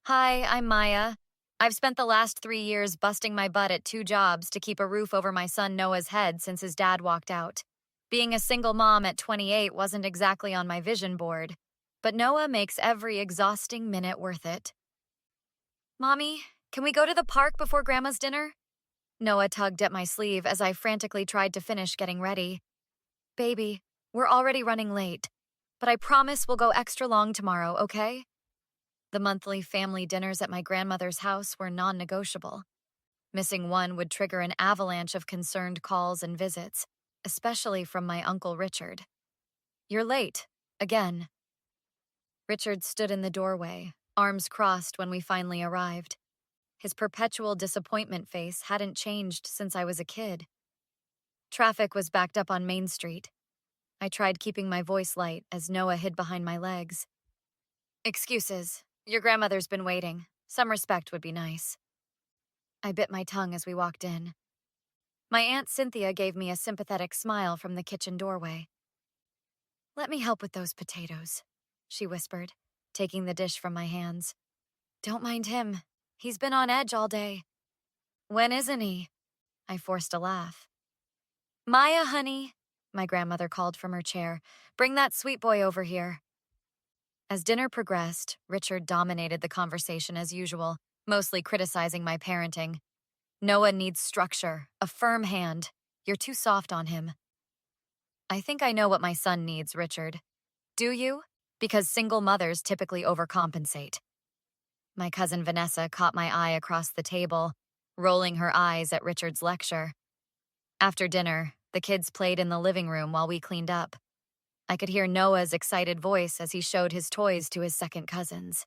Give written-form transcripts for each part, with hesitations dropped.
Hi, I'm Maya. I've spent the last 3 years busting my butt at two jobs to keep a roof over my son Noah's head since his dad walked out. Being a single mom at 28 wasn't exactly on my vision board, but Noah makes every exhausting minute worth it. Mommy, can we go to the park before Grandma's dinner? Noah tugged at my sleeve as I frantically tried to finish getting ready. Baby, we're already running late, but I promise we'll go extra long tomorrow, okay? The monthly family dinners at my grandmother's house were non-negotiable. Missing one would trigger an avalanche of concerned calls and visits, especially from my Uncle Richard. You're late. Again. Richard stood in the doorway, arms crossed when we finally arrived. His perpetual disappointment face hadn't changed since I was a kid. Traffic was backed up on Main Street. I tried keeping my voice light as Noah hid behind my legs. Excuses. Your grandmother's been waiting. Some respect would be nice. I bit my tongue as we walked in. My Aunt Cynthia gave me a sympathetic smile from the kitchen doorway. Let me help with those potatoes, she whispered, taking the dish from my hands. Don't mind him. He's been on edge all day. When isn't he? I forced a laugh. Maya, honey, my grandmother called from her chair. Bring that sweet boy over here. As dinner progressed, Richard dominated the conversation as usual, mostly criticizing my parenting. Noah needs structure, a firm hand. You're too soft on him. I think I know what my son needs, Richard. Do you? Because single mothers typically overcompensate. My cousin Vanessa caught my eye across the table, rolling her eyes at Richard's lecture. After dinner, the kids played in the living room while we cleaned up. I could hear Noah's excited voice as he showed his toys to his second cousins.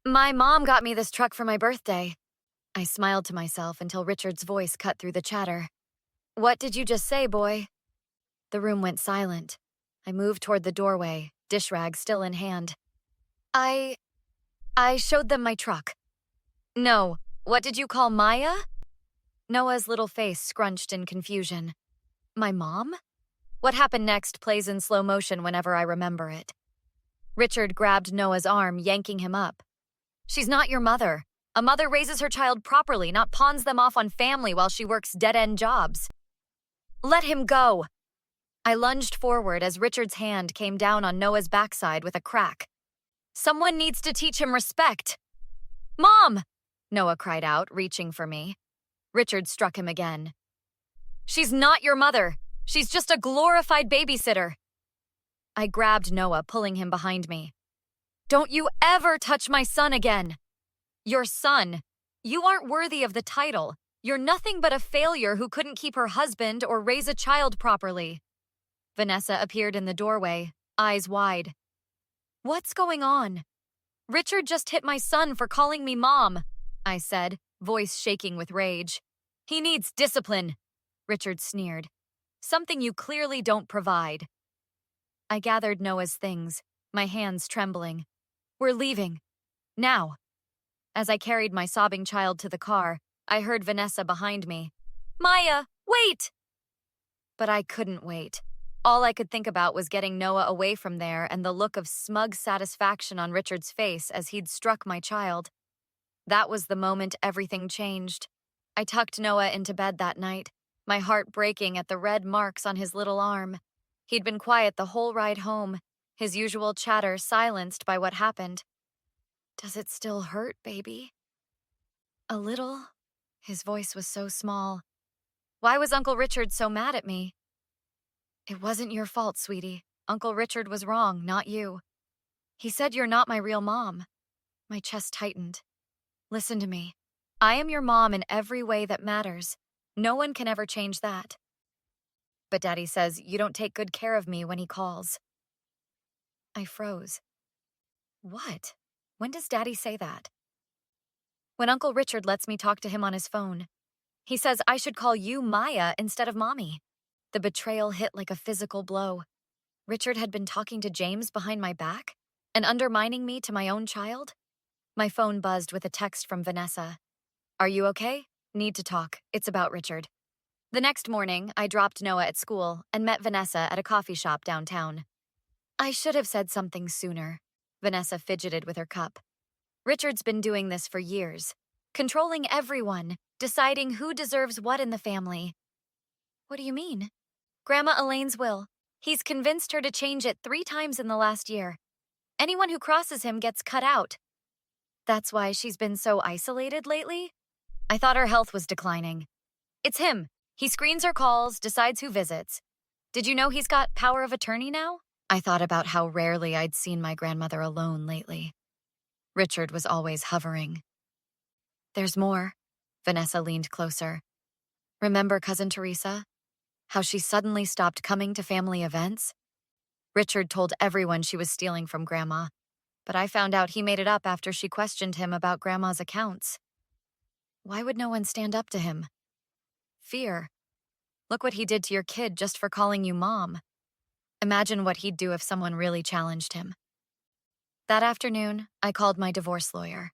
My mom got me this truck for my birthday. I smiled to myself until Richard's voice cut through the chatter. What did you just say, boy? The room went silent. I moved toward the doorway, dish rag still in hand. I showed them my truck. No, what did you call Maya? Noah's little face scrunched in confusion. My mom? What happened next plays in slow motion whenever I remember it. Richard grabbed Noah's arm, yanking him up. She's not your mother. A mother raises her child properly, not pawns them off on family while she works dead-end jobs. Let him go! I lunged forward as Richard's hand came down on Noah's backside with a crack. Someone needs to teach him respect. Mom! Noah cried out, reaching for me. Richard struck him again. She's not your mother. She's just a glorified babysitter. I grabbed Noah, pulling him behind me. Don't you ever touch my son again. Your son. You aren't worthy of the title. You're nothing but a failure who couldn't keep her husband or raise a child properly. Vanessa appeared in the doorway, eyes wide. What's going on? Richard just hit my son for calling me mom, I said, voice shaking with rage. He needs discipline, Richard sneered. Something you clearly don't provide. I gathered Noah's things, my hands trembling. We're leaving. Now. As I carried my sobbing child to the car, I heard Vanessa behind me. Maya, wait! But I couldn't wait. All I could think about was getting Noah away from there and the look of smug satisfaction on Richard's face as he'd struck my child. That was the moment everything changed. I tucked Noah into bed that night, my heart breaking at the red marks on his little arm. He'd been quiet the whole ride home, his usual chatter silenced by what happened. Does it still hurt, baby? A little. His voice was so small. Why was Uncle Richard so mad at me? It wasn't your fault, sweetie. Uncle Richard was wrong, not you. He said you're not my real mom. My chest tightened. Listen to me. I am your mom in every way that matters. No one can ever change that. But Daddy says you don't take good care of me when he calls. I froze. What? When does Daddy say that? When Uncle Richard lets me talk to him on his phone. He says I should call you Maya instead of Mommy. The betrayal hit like a physical blow. Richard had been talking to James behind my back and undermining me to my own child? My phone buzzed with a text from Vanessa. Are you okay? Need to talk. It's about Richard. The next morning, I dropped Noah at school and met Vanessa at a coffee shop downtown. I should have said something sooner. Vanessa fidgeted with her cup. Richard's been doing this for years, controlling everyone, deciding who deserves what in the family. What do you mean? Grandma Elaine's will. He's convinced her to change it 3 times in the last year. Anyone who crosses him gets cut out. That's why she's been so isolated lately? I thought her health was declining. It's him. He screens her calls, decides who visits. Did you know he's got power of attorney now? I thought about how rarely I'd seen my grandmother alone lately. Richard was always hovering. There's more. Vanessa leaned closer. Remember Cousin Teresa? How she suddenly stopped coming to family events? Richard told everyone she was stealing from Grandma, but I found out he made it up after she questioned him about Grandma's accounts. Why would no one stand up to him? Fear. Look what he did to your kid just for calling you Mom. Imagine what he'd do if someone really challenged him. That afternoon, I called my divorce lawyer.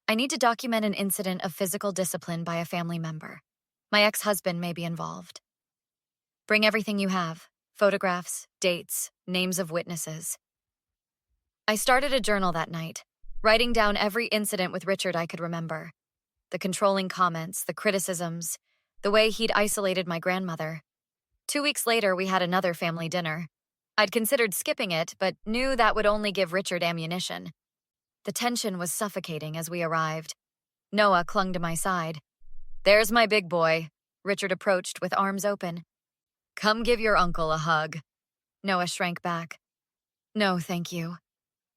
I need to document an incident of physical discipline by a family member. My ex-husband may be involved. Bring everything you have: photographs, dates, names of witnesses. I started a journal that night, writing down every incident with Richard I could remember. The controlling comments, the criticisms, the way he'd isolated my grandmother. 2 weeks later, we had another family dinner. I'd considered skipping it, but knew that would only give Richard ammunition. The tension was suffocating as we arrived. Noah clung to my side. "There's my big boy," Richard approached with arms open. "Come give your uncle a hug." Noah shrank back. "No, thank you."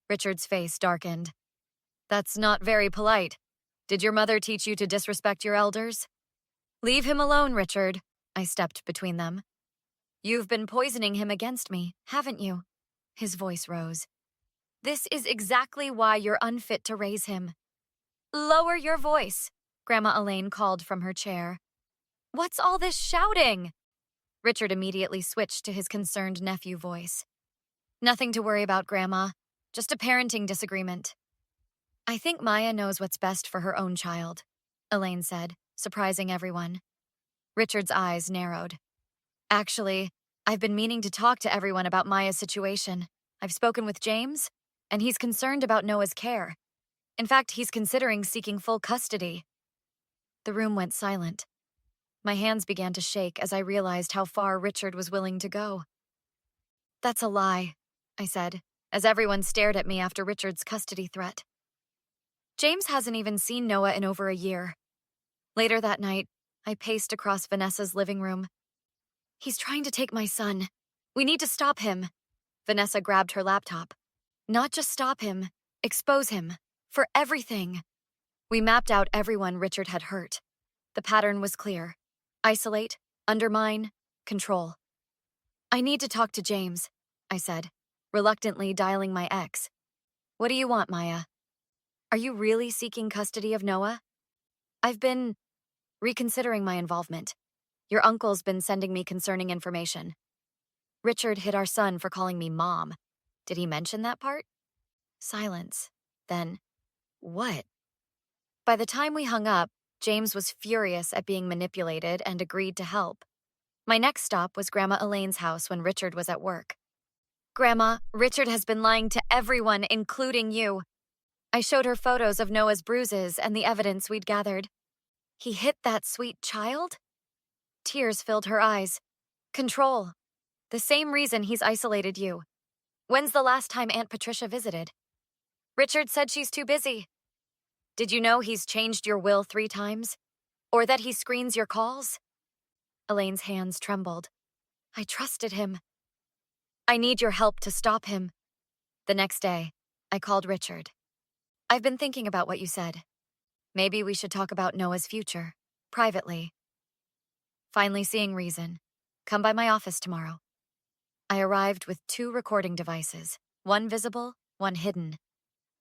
Richard's face darkened. "That's not very polite. Did your mother teach you to disrespect your elders?" "Leave him alone, Richard." I stepped between them. "You've been poisoning him against me, haven't you?" His voice rose. "This is exactly why you're unfit to raise him." "Lower your voice," Grandma Elaine called from her chair. "What's all this shouting?" Richard immediately switched to his concerned nephew voice. "Nothing to worry about, Grandma. Just a parenting disagreement." "I think Maya knows what's best for her own child," Elaine said, surprising everyone. Richard's eyes narrowed. "Actually, I've been meaning to talk to everyone about Maya's situation. I've spoken with James, and he's concerned about Noah's care. In fact, he's considering seeking full custody." The room went silent. My hands began to shake as I realized how far Richard was willing to go. "That's a lie," I said, as everyone stared at me after Richard's custody threat. "James hasn't even seen Noah in over a year." Later that night, I paced across Vanessa's living room. "He's trying to take my son. We need to stop him." Vanessa grabbed her laptop. "Not just stop him, expose him. For everything." We mapped out everyone Richard had hurt. The pattern was clear: isolate, undermine, control. "I need to talk to James," I said, reluctantly dialing my ex. "What do you want, Maya?" "Are you really seeking custody of Noah?" "I've been reconsidering my involvement. Your uncle's been sending me concerning information. Richard hit our son for calling me Mom. Did he mention that part?" Silence. Then, "What?" By the time we hung up, James was furious at being manipulated and agreed to help. My next stop was Grandma Elaine's house when Richard was at work. "Grandma, Richard has been lying to everyone, including you." I showed her photos of Noah's bruises and the evidence we'd gathered. "He hit that sweet child?" Tears filled her eyes. "Control. The same reason he's isolated you. When's the last time Aunt Patricia visited?" "Richard said she's too busy." "Did you know he's changed your will 3 times? Or that he screens your calls?" Elaine's hands trembled. "I trusted him." "I need your help to stop him." The next day, I called Richard. "I've been thinking about what you said. Maybe we should talk about Noah's future, privately." Finally seeing reason. "Come by my office tomorrow." I arrived with 2 recording devices, one visible, one hidden.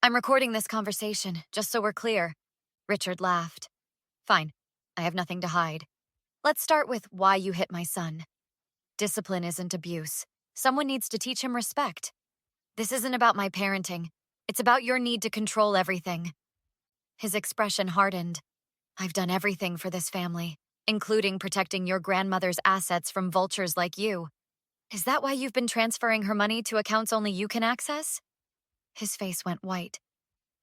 "I'm recording this conversation, just so we're clear." Richard laughed. "Fine. I have nothing to hide. Let's start with why you hit my son. Discipline isn't abuse. Someone needs to teach him respect. This isn't about my parenting. It's about your need to control everything." His expression hardened. "I've done everything for this family, including protecting your grandmother's assets from vultures like you. Is that why you've been transferring her money to accounts only you can access?" His face went white.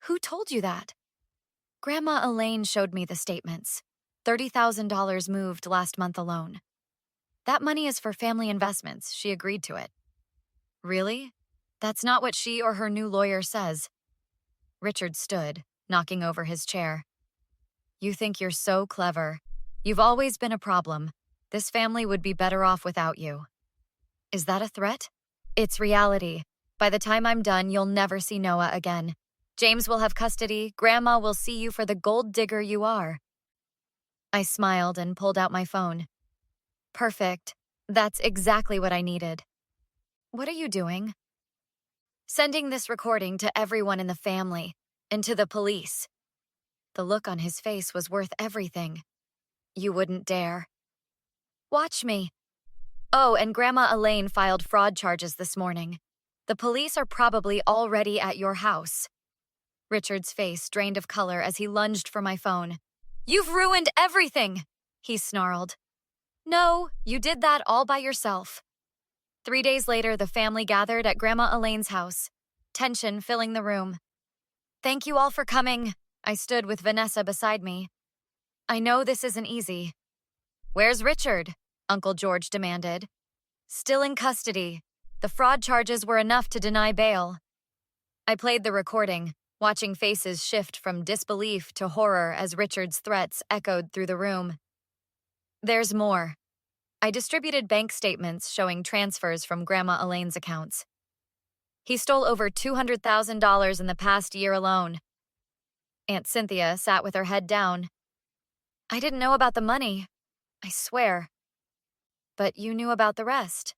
Who told you that? Grandma Elaine showed me the statements. $30,000 moved last month alone. That money is for family investments. She agreed to it. Really? That's not what she or her new lawyer says. Richard stood, knocking over his chair. You think you're so clever. You've always been a problem. This family would be better off without you. Is that a threat? It's reality. By the time I'm done, you'll never see Noah again. James will have custody. Grandma will see you for the gold digger you are. I smiled and pulled out my phone. Perfect. That's exactly what I needed. What are you doing? Sending this recording to everyone in the family and to the police. The look on his face was worth everything. You wouldn't dare. Watch me. Oh, and Grandma Elaine filed fraud charges this morning. The police are probably already at your house. Richard's face drained of color as he lunged for my phone. You've ruined everything, he snarled. No, you did that all by yourself. 3 days later, the family gathered at Grandma Elaine's house, tension filling the room. Thank you all for coming. I stood with Vanessa beside me. I know this isn't easy. Where's Richard? Uncle George demanded. Still in custody. The fraud charges were enough to deny bail. I played the recording, watching faces shift from disbelief to horror as Richard's threats echoed through the room. There's more. I distributed bank statements showing transfers from Grandma Elaine's accounts. He stole over $200,000 in the past year alone. Aunt Cynthia sat with her head down. I didn't know about the money. I swear. But you knew about the rest,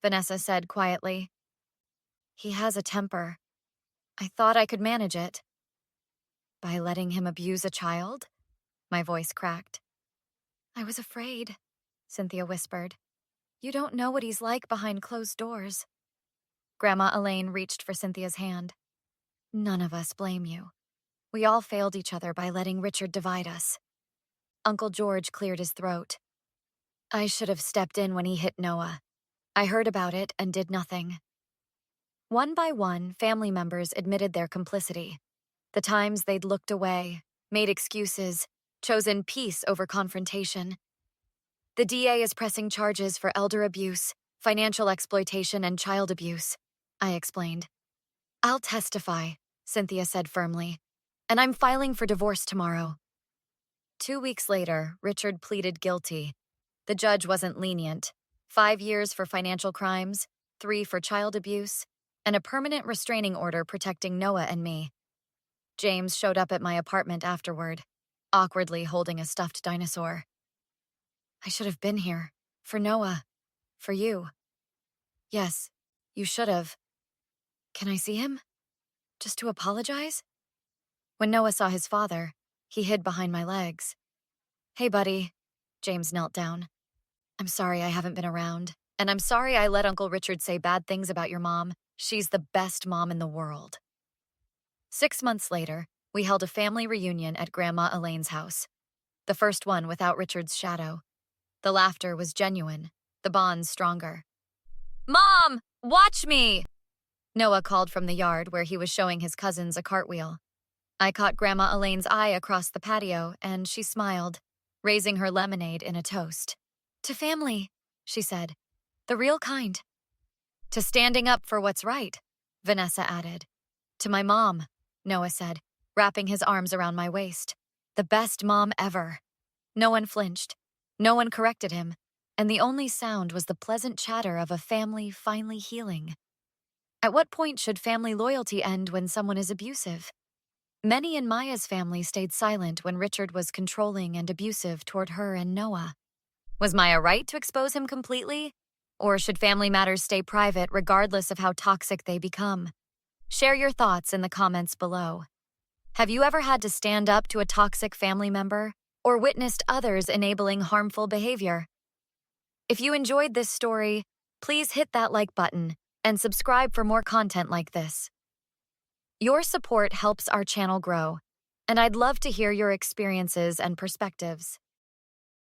Vanessa said quietly. He has a temper. I thought I could manage it. By letting him abuse a child? My voice cracked. I was afraid, Cynthia whispered. You don't know what he's like behind closed doors. Grandma Elaine reached for Cynthia's hand. None of us blame you. We all failed each other by letting Richard divide us. Uncle George cleared his throat. I should have stepped in when he hit Noah. I heard about it and did nothing. One by one, family members admitted their complicity. The times they'd looked away, made excuses, chosen peace over confrontation. The DA is pressing charges for elder abuse, financial exploitation, and child abuse, I explained. I'll testify, Cynthia said firmly, and I'm filing for divorce tomorrow. 2 weeks later, Richard pleaded guilty. The judge wasn't lenient. 5 years for financial crimes, 3 for child abuse, and a permanent restraining order protecting Noah and me. James showed up at my apartment afterward, awkwardly holding a stuffed dinosaur. I should have been here. For Noah. For you. Yes, you should have. Can I see him? Just to apologize? When Noah saw his father, he hid behind my legs. Hey, buddy. James knelt down. I'm sorry I haven't been around, and I'm sorry I let Uncle Richard say bad things about your mom. She's the best mom in the world. 6 months later, we held a family reunion at Grandma Elaine's house. The first one without Richard's shadow. The laughter was genuine, the bonds stronger. Mom, watch me! Noah called from the yard where he was showing his cousins a cartwheel. I caught Grandma Elaine's eye across the patio, and she smiled, raising her lemonade in a toast. To family, she said. The real kind. To standing up for what's right, Vanessa added. To my mom, Noah said, wrapping his arms around my waist. The best mom ever. No one flinched. No one corrected him, and the only sound was the pleasant chatter of a family finally healing. At what point should family loyalty end when someone is abusive? Many in Maya's family stayed silent when Richard was controlling and abusive toward her and Noah. Was Maya right to expose him completely? Or should family matters stay private regardless of how toxic they become? Share your thoughts in the comments below. Have you ever had to stand up to a toxic family member or witnessed others enabling harmful behavior? If you enjoyed this story, please hit that like button and subscribe for more content like this. Your support helps our channel grow, and I'd love to hear your experiences and perspectives.